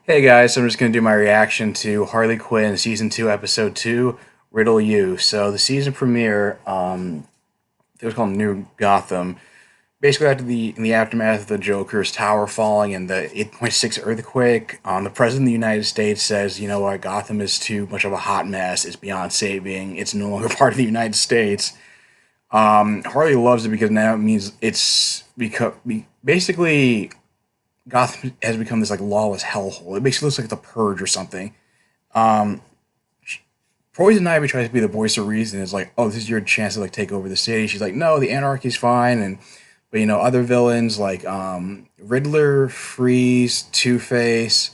Hey guys, so I'm just going to do my reaction to Harley Quinn Season 2, Episode 2, Riddle You. So the season premiere, it was called New Gotham. Basically, in the aftermath of the Joker's tower falling and the 8.6 earthquake, the President of the United States says, you know what, Gotham is too much of a hot mess, it's beyond saving, it's no longer part of the United States. Harley loves it because now it means it's basically Gotham has become this like lawless hellhole. It basically looks like the Purge or something. Um, Poison Ivy tries to be the voice of reason. It's like, oh, this is your chance to like take over the city. She's like, no, the anarchy's fine, but other villains like Riddler, Freeze, Two Face,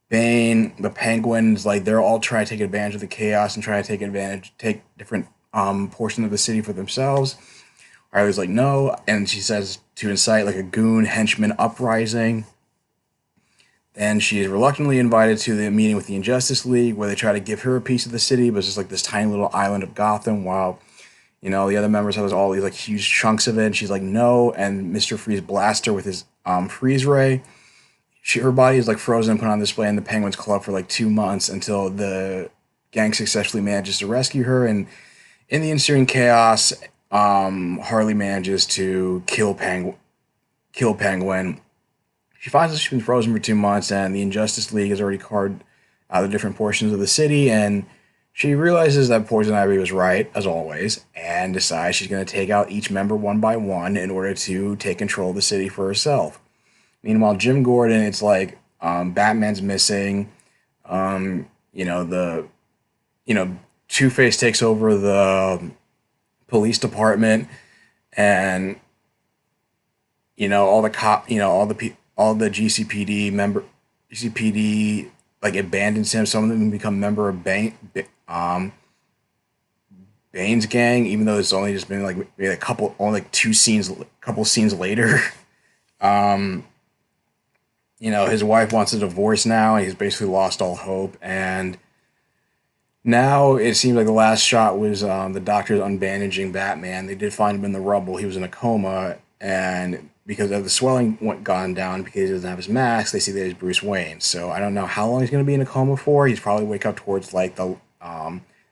Bane, the Penguins, like they're all trying to take advantage of the chaos and trying to take different portions of the city for themselves. Riley's like, no, and she says to incite like a goon henchman uprising. Then she is reluctantly invited to the meeting with the Injustice League, where they try to give her a piece of the city, but it's just like this tiny little island of Gotham, while the other members have all these like huge chunks of it. And she's like, no, and Mr. Freeze blasts her with his freeze ray. Her body is like frozen and put on display in the Penguins Club for like 2 months until the gang successfully manages to rescue her. And in the ensuing chaos, Harley manages to kill Penguin. She finds that she's been frozen for 2 months, and the Injustice League has already carved out the different portions of the city, and she realizes that Poison Ivy was right, as always, and decides she's going to take out each member one by one in order to take control of the city for herself. Meanwhile, Jim Gordon, it's like Batman's missing. Two-Face takes over the police department, and all the GCPD like abandons him. Some of them become member of Bane's gang, even though it's only just been like maybe couple scenes later. His wife wants a divorce now, and he's basically lost all hope. And now it seems like the last shot was the doctors unbandaging Batman. They did find him in the rubble. He was in a coma, and because of the swelling gone down because he doesn't have his mask, they see that he's Bruce Wayne. So I don't know how long he's going to be in a coma for. He's probably wake up towards like the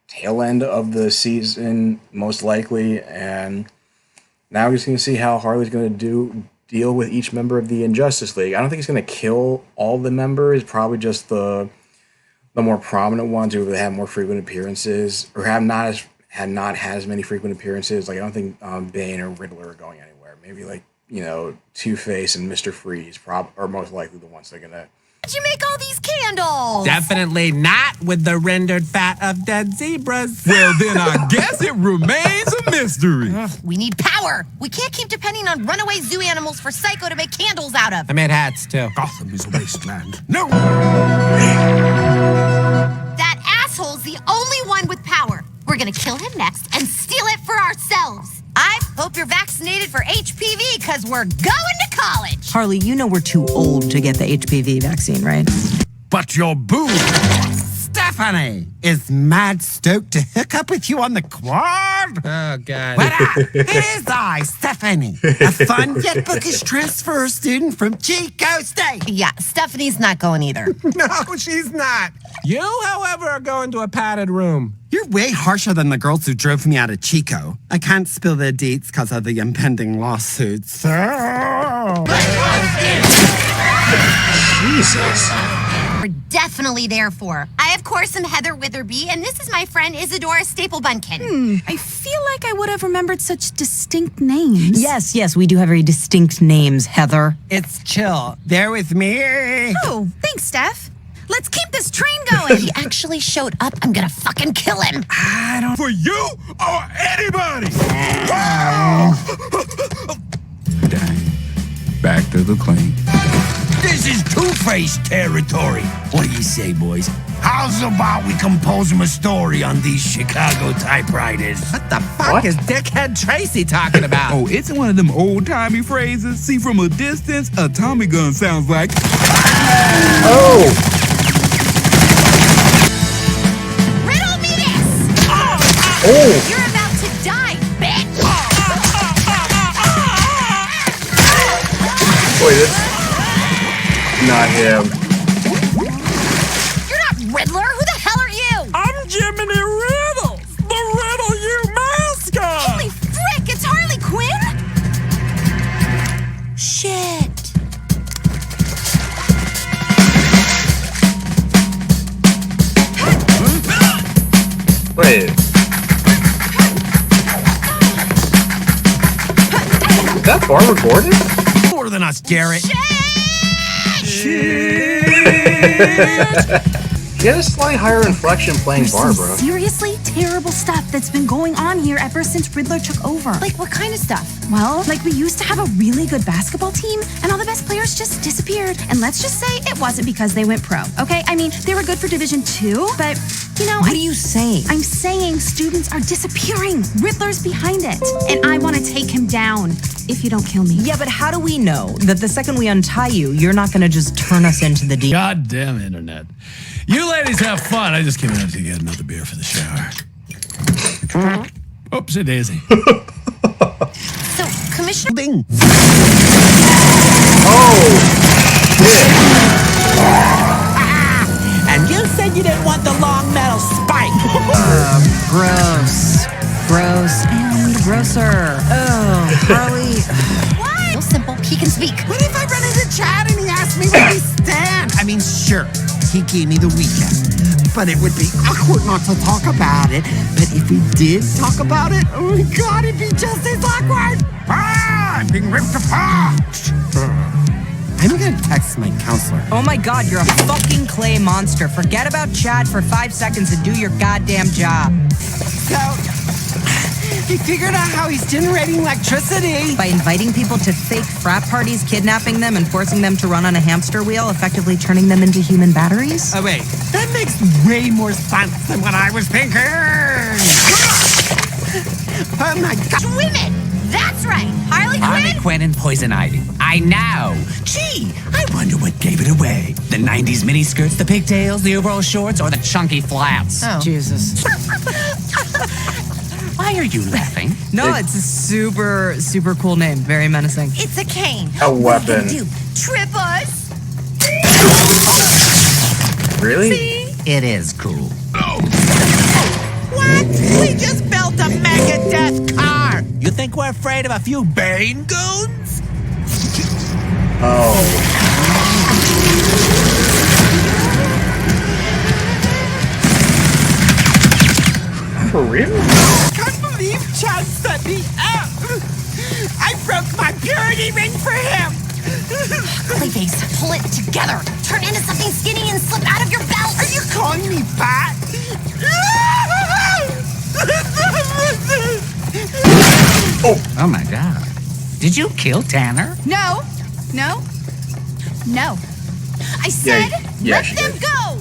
tail end of the season, most likely. And now we're just going to see how Harley's going to deal with each member of the Injustice League. I don't think he's going to kill all the members. Probably just the more prominent ones who have more frequent appearances or had not as many frequent appearances. Like I don't think Bane or Riddler are going anywhere. Maybe like Two-Face and Mr. Freeze are most likely the ones that are gonna. How'd you make all these candles? Definitely not with the rendered fat of dead zebras. Well, then I guess it remains a mystery. We need power. We can't keep depending on runaway zoo animals for Psycho to make candles out of. I made hats, too. Gotham is a wasteland. No! That asshole's the only one with power. We're gonna kill him next and steal it for ourselves. I hope you're vaccinated for HPV, because we're going to college. Harley, you know we're too old to get the HPV vaccine, right? But your boob. Stephanie is mad stoked to hook up with you on the quad. Oh, God. What up? Here's I, Stephanie, a fun yet bookish transfer student from Chico State. Yeah, Stephanie's not going either. No, she's not. You, however, are going to a padded room. You're way harsher than the girls who drove me out of Chico. I can't spill their deets because of the impending lawsuits. Jesus. We're definitely there for her. I, of course, am Heather Witherby, and this is my friend Isadora Staplebunkin. I feel like I would have remembered such distinct names. Yes, we do have very distinct names, Heather. It's chill. Bear with me. Oh, thanks, Steph. Let's keep this train going. He actually showed up. I'm gonna fucking kill him. For you or anybody! Back to the clean. This is Two-Face territory. What do you say, boys? How's about we compose him a story on these Chicago typewriters? What the fuck is Dickhead Tracy talking about? Oh, it's one of them old-timey phrases. See, from a distance, a Tommy gun sounds like... Oh! Oh! You're about to die, bitch! Wait, that's not him. Riddler? Who the hell are you? I'm Jiminy Riddles, the Riddle You mascot. Holy frick, it's Harley Quinn? Shit. Wait. Is that Barbara Gordon? More than us, Garrett. She had a slightly higher inflection playing Barbara. Some seriously terrible stuff that's been going on here ever since Riddler took over. Like, what kind of stuff? Well, like we used to have a really good basketball team, and all the best players just disappeared. And let's just say it wasn't because they went pro, okay? I mean, they were good for Division 2, but, you know... What are you saying? I'm saying students are disappearing. Riddler's behind it, and I want to take him down if you don't kill me. Yeah, but how do we know that the second we untie you, you're not going to just turn us into the deep? Goddamn internet. You ladies have fun. I just came out to get another beer for the shower. Oopsie daisy. So, Commissioner... Ding. Oh, shit. And you said you didn't want the long metal spike. Gross. Gross and grosser. Oh, Harley. What? Real simple. He can speak. What if I run into Chad and he asked me where we stand? I mean, sure, he gave me the weekend, but it would be awkward not to talk about it. But if we did talk about it, oh my God, it'd be just as awkward. I'm being ripped apart. I'm gonna text my counselor. Oh my God, you're a fucking clay monster. Forget about Chad for 5 seconds and do your goddamn job. So, he figured out how he's generating electricity. By inviting people to fake frat parties, kidnapping them, and forcing them to run on a hamster wheel, effectively turning them into human batteries? Oh wait, that makes way more sense than what I was thinking. Oh my God. Women! That's right! Harley Quinn? Harley Quinn and Poison Ivy. I know. Gee, I wonder what gave it away. The 90s miniskirts, the pigtails, the overall shorts, or the chunky flats? Oh. Jesus. Why are you laughing? No, it's a super, super cool name. Very menacing. It's a cane. A weapon. What are you gonna do? Trip us? Really? See? It is cool. What? We just built a Megadeth car. You think we're afraid of a few Bane goons? Oh. For real? I can't believe Chad set me up. I broke my purity ring for him. Clayface, pull it together. Turn into something skinny and slip out of your belt. Are you calling me fat? Oh my God. Did you kill Tanner? No, no, no. I said yeah, let she them did. go.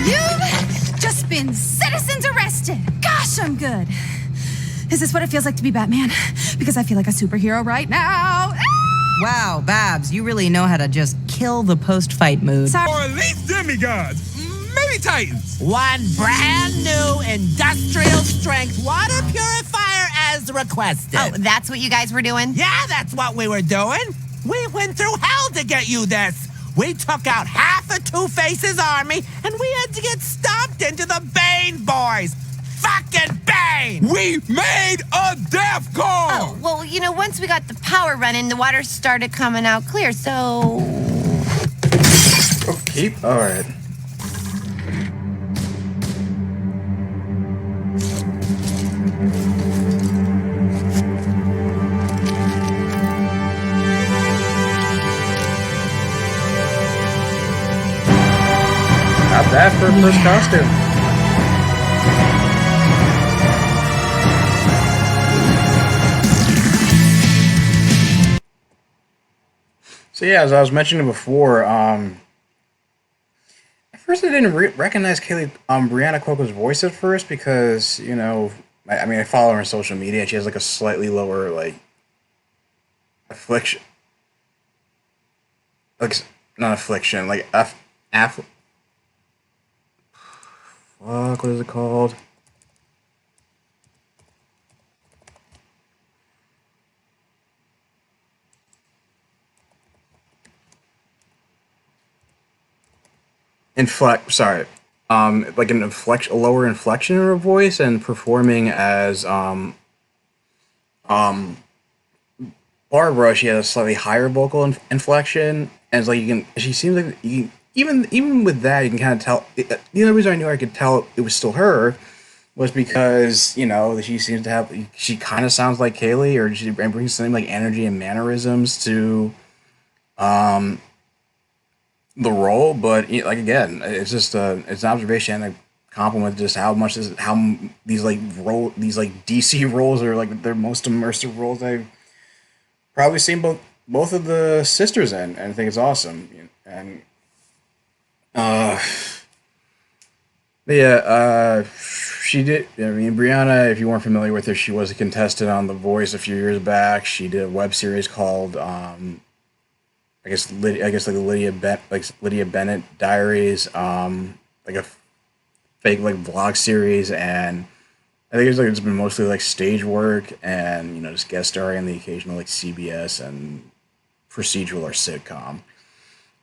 You've just been citizens arrested. Gosh, I'm good. Is this what it feels like to be Batman? Because I feel like a superhero right now. Wow, Babs, you really know how to just kill the post-fight mood. Sorry. Or at least demigods. Maybe titans. One brand new industrial strength water purifier as requested. Oh, that's what you guys were doing? Yeah, that's what we were doing. We went through hell to get you this. We took out half of Two-Face's army, and we had to get stomped into the Bane boys. Fucking Bane! We made a death call. Oh, well, you know, once we got the power running, the water started coming out clear, so... Oh, keep? Alright. Not bad for a first costume. So yeah, as I was mentioning before, at first I didn't recognize Brianna Cuoco's voice at first because, you know, I mean, I follow her on social media, and she has like a slightly lower like affliction, like not affliction, like fuck, what is it called? Sorry. Like a lower inflection in her voice, and performing as um Barbara, she has a slightly higher vocal inflection, and it's like she seems like even with that, you can kind of tell. The only reason I knew I could tell it was still her was because she seems to have, she kind of sounds like Kaylee, or she brings something like energy and mannerisms to um the role. But like again, it's just it's an observation and a compliment, just how much how these like DC roles are like their most immersive roles I've probably seen both of the sisters in, and I think it's awesome. And uh but yeah, she did. I mean, Brianna, if you weren't familiar with her, she was a contestant on The Voice a few years back. She did a web series called I guess like the Lydia Bennett Diaries, like a fake like vlog series. And I think it's been mostly like stage work, and just guest starring in the occasional like CBS and procedural or sitcom.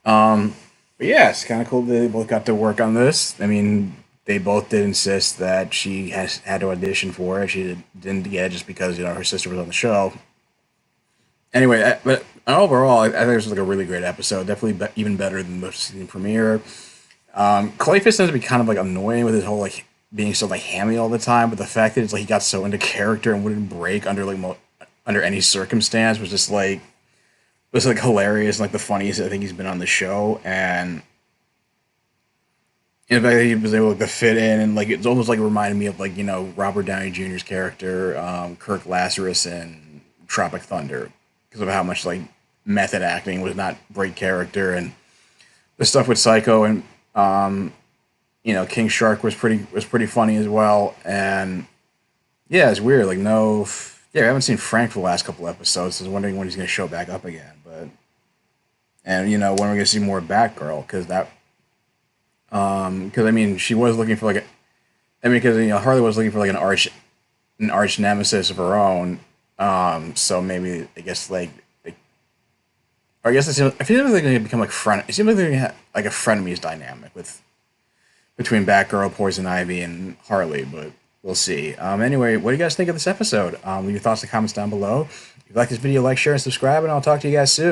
But yeah, it's kind of cool that they both got to work on this. I mean, they both did insist that she had to audition for it. Didn't get it just because her sister was on the show. Anyway, but overall, I think this was like a really great episode. Definitely even better than the season premiere. Clayface tends to be kind of like annoying with his whole like being so like hammy all the time, but the fact that it's like he got so into character and wouldn't break under under any circumstance was like hilarious and like the funniest I think he's been on the show. And in fact, he was able to fit in, and like it's almost like it reminded me of like Robert Downey Jr.'s character, Kirk Lazarus in Tropic Thunder, because of how much like method acting was not great character. And the stuff with Psycho and King Shark was pretty funny as well. And yeah, it's weird. Like I haven't seen Frank for the last couple episodes, so I was wondering when he's gonna show back up again. And when we're gonna see more of Batgirl, because I mean she was looking for like because Harley was looking for like an arch nemesis of her own. So maybe I guess or I guess I feel like they're gonna become like friend. It seems like they're gonna have like a frenemies dynamic between Batgirl, Poison Ivy, and Harley, but we'll see. Anyway, what do you guys think of this episode? Leave your thoughts in the comments down below. If you like this video, like, share, and subscribe, and I'll talk to you guys soon.